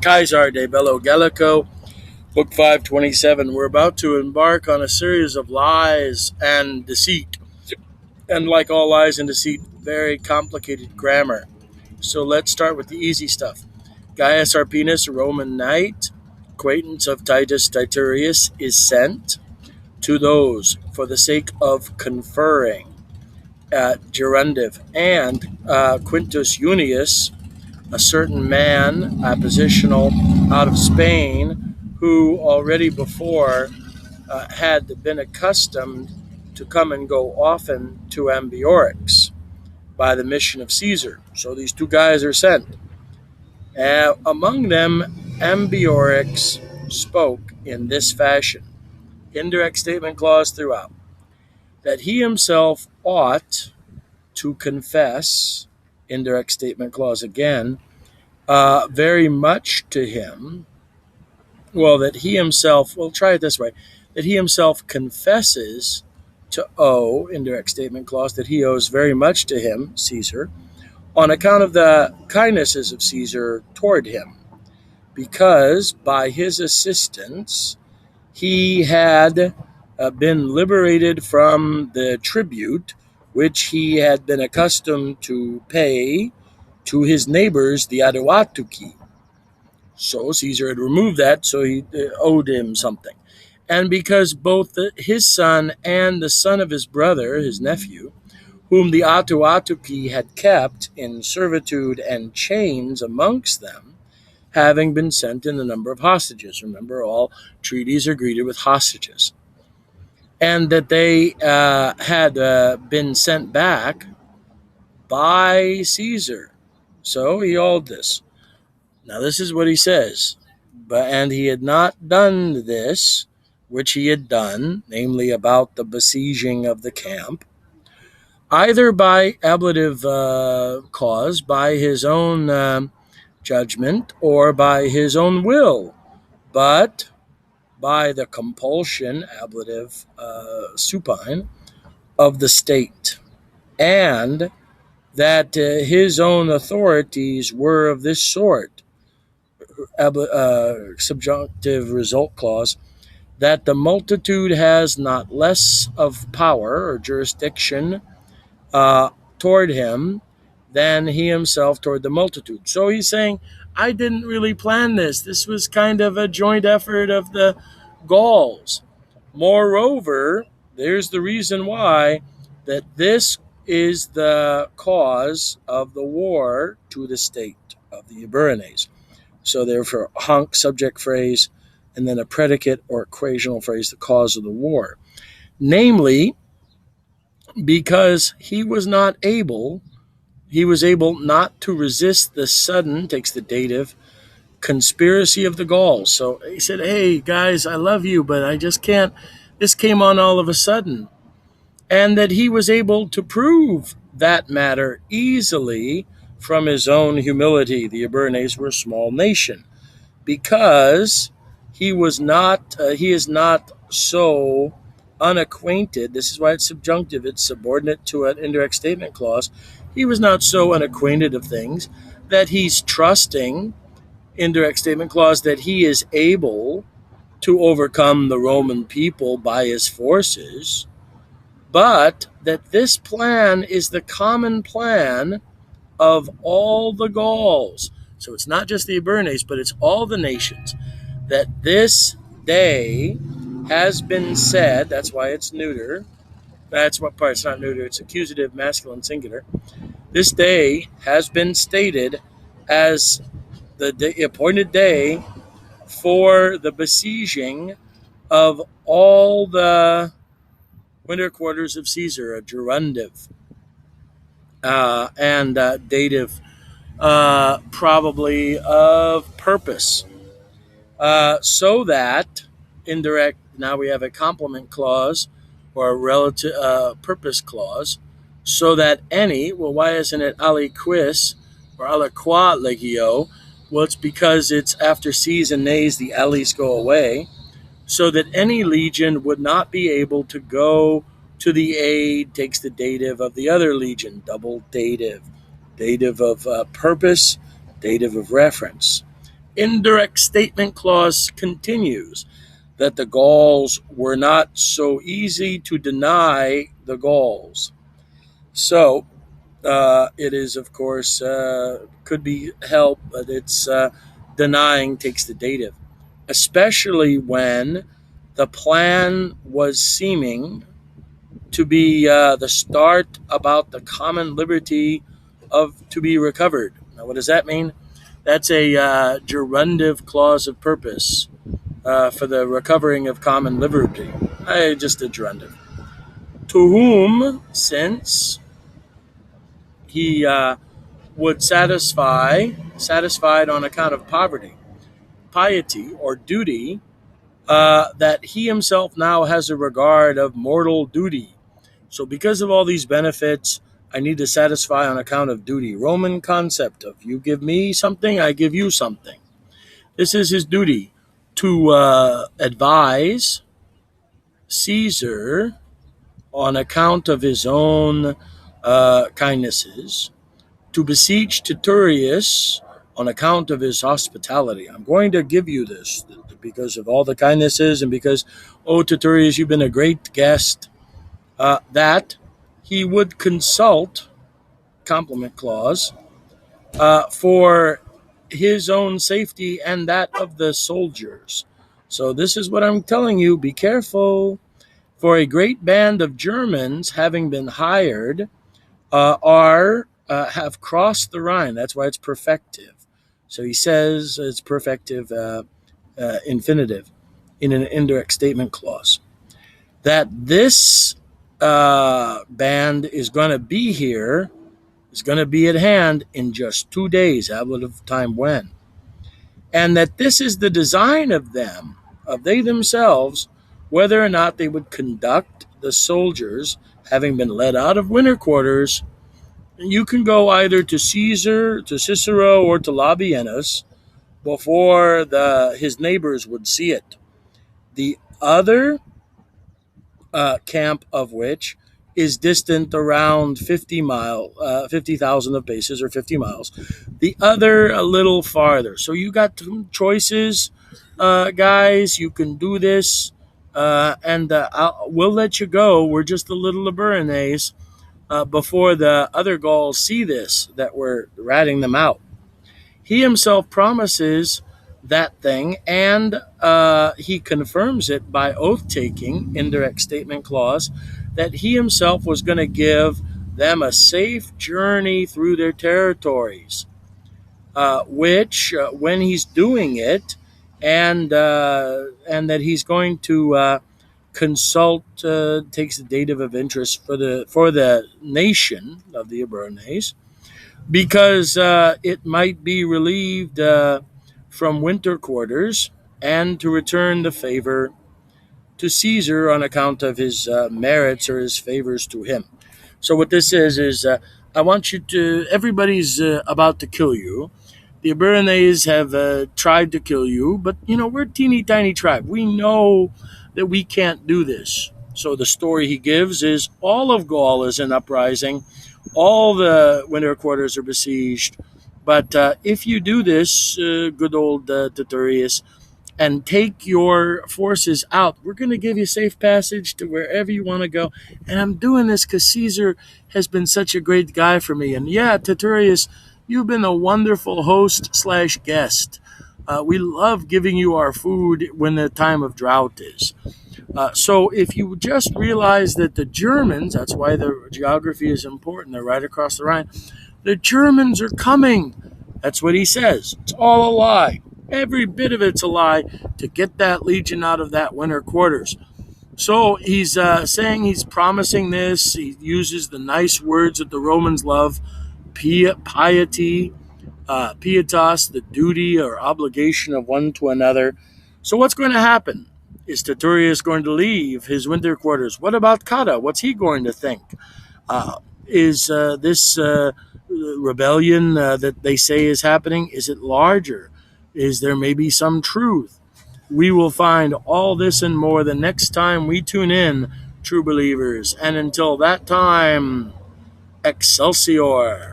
Caesar de Bello Gallico, Book 527. We're about to embark on a series of lies and deceit. And like all lies and deceit, very complicated grammar. So let's start with the easy stuff. Gaius Arpinus, a Roman knight, acquaintance of Titus Titurius, is sent to those for the sake of conferring at gerundive, and Quintus Junius, a certain man, oppositional out of Spain, who already before had been accustomed to come and go often to Ambiorix by the mission of Caesar. So these two guys are sent. Among them, Ambiorix spoke in this fashion, indirect statement clause throughout, that he himself ought to confess, indirect statement clause again, very much to him. Well, that he himself, we'll try it this way, that he himself confesses to owe, indirect statement clause, that he owes very much to him, Caesar, on account of the kindnesses of Caesar toward him, because by his assistance he had been liberated from the tribute which he had been accustomed to pay to his neighbors, the Aduatuci. So Caesar had removed that, so he owed him something. And because both his son and the son of his brother, his nephew, whom the Atuatuci had kept in servitude and chains amongst them, having been sent in the number of hostages. Remember, all treaties are greeted with hostages. And that they had been sent back by Caesar. So he owed this. Now, this is what he says. And he had not done this, which he had done, namely about the besieging of the camp, either by ablative cause, by his own judgment, or by his own will, but by the compulsion, ablative supine, of the state, and that his own authorities were of this sort, subjunctive result clause, that the multitude has not less of power or jurisdiction toward him than he himself toward the multitude. So he's saying, I didn't really plan this. This was kind of a joint effort of the Gauls. Moreover, there's the reason why, that this is the cause of the war to the state of the Eburones. So therefore, honk, subject phrase, and then a predicate or equational phrase, the cause of the war. Namely, because he was able not to resist the sudden, takes the dative, conspiracy of the Gauls. So he said, hey, guys, I love you, but I just can't. This came on all of a sudden. And that he was able to prove that matter easily from his own humility. The Eburones were a small nation, because he is not so unacquainted. This is why it's subjunctive. It's subordinate to an indirect statement clause. He was not so unacquainted of things that he's trusting, indirect statement clause, that he is able to overcome the Roman people by his forces, but that this plan is the common plan of all the Gauls. So it's not just the Eburones, but it's all the nations, that this day has been said. That's why it's neuter. That's what part. It's not neuter. It's accusative, masculine, singular. This day has been stated as the appointed day for the besieging of all the winter quarters of Caesar, a gerundive, and dative, probably of purpose. So that indirect, now we have a complement clause or a relative purpose clause, so that any, well, why isn't it aliquis or aliqua legio? Well, it's because it's after C's and nays, the allies go away, so that any legion would not be able to go to the aid, takes the dative of the other legion, double dative, dative of purpose, dative of reference. indirect statement clause continues that the Gauls were not so easy to deny the Gauls. So it is, of course, could be help, but it's denying takes the dative, especially when the plan was seeming to be the start about the common liberty of to be recovered. Now, what does that mean? That's a gerundive clause of purpose for the recovering of common liberty. Just a gerundive. To whom, since he would satisfied on account of poverty, piety, or duty, that he himself now has a regard of mortal duty. So, because of all these benefits, I need to satisfy on account of duty. Roman concept of you give me something, I give you something. This is his duty to advise Caesar on account of his own kindnesses, to beseech Titurius on account of his hospitality. I'm going to give you this because of all the kindnesses and because, oh, Titurius, you've been a great guest. That he would consult, compliment clause, for his own safety and that of the soldiers. So, this is what I'm telling you be careful. For a great band of Germans, having been hired, are have crossed the Rhine. That's why it's perfective. So he says it's perfective infinitive in an indirect statement clause. That this band is going to be here, is going to be at hand in just 2 days, ablative time when. And that this is the design of them, of they themselves, whether or not they would conduct the soldiers, having been led out of winter quarters. You can go either to Caesar, to Cicero, or to Labienus before his neighbors would see it. The other camp of which is distant around 50,000 of bases, or 50 miles. The other a little farther. So you got two choices, guys. You can do this, and we'll let you go. We're just the little Liberines. Before the other Gauls see this, that we're ratting them out. He himself promises that thing, and he confirms it by oath taking, indirect statement clause, that he himself was going to give them a safe journey through their territories, which, when he's doing it, and that he's going to consult, takes the dative of interest for the nation of the Abernes, because it might be relieved from winter quarters, and to return the favor to Caesar on account of his merits or his favors to him. So what this is I want you to, everybody's about to kill you. The Abernes have tried to kill you, but we're a teeny tiny tribe. We know that we can't do this. So the story he gives is all of Gaul is in uprising, all the winter quarters are besieged. But if you do this, good old Titurius, and take your forces out, we're going to give you safe passage to wherever you want to go. And I'm doing this because Caesar has been such a great guy for me. And yeah, Titurius, you've been a wonderful host/guest. We love giving you our food when the time of drought is. So if you just realize that the Germans, that's why the geography is important, they're right across the Rhine, the Germans are coming. That's what he says. It's all a lie. Every bit of it's a lie to get that legion out of that winter quarters. So he's saying, he's promising this. He uses the nice words that the Romans love: piety, pietas, the duty or obligation of one to another. So what's going to happen? Is Titurius going to leave his winter quarters? What about Cotta? What's he going to think? Is this rebellion that they say is happening, is it larger? Is there maybe some truth? We will find all this and more the next time we tune in, true believers. And until that time, Excelsior.